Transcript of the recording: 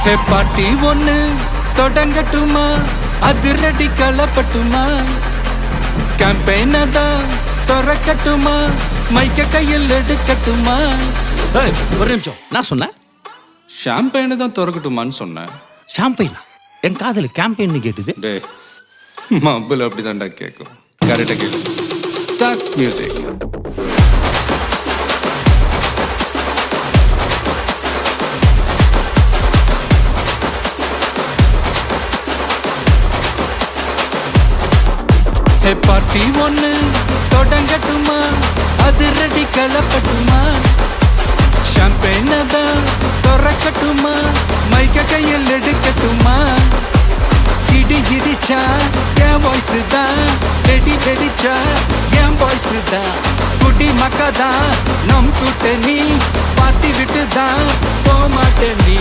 ஹே பாட்டி ஒண்ணு தொடங்கட்டுமா, அதிரடி களப்பட்டுமா, கேம்பெயின தான் திறக்கட்டுமா, மைக்க கையில் எடுக்கட்டுமா. ஒரு நிமிஷம், நான் சொன்னேன் ஷாம்பெயினை தான் திறக்கட்டுமான்னு சொன்னேன். ஷாம்பெயினா? என் காதல் கேம்பெயின் கேட்டுது. டே மப்பிள் அப்படிதான்டா கேட்கும். கரெக்டாக கேட்கும். Start music. ஹே பார்ட்டி ஒண்ணு தொடங்கட்டுமா, அதிரடி களப்பட்டுமா, ஷாம்பெயின தான் திறக்கட்டுமா, மைக்க கையில் எடுக்கட்டுமா. இடி இடிச்சா என் வாய்ஸ் தான், வெடி வெடிச்சா என் வாய்ஸ் தான், குடி மக்கதான் நம் கூட்ட நீ, பாட்டி விட்டு தான் போமாட்ட நீ.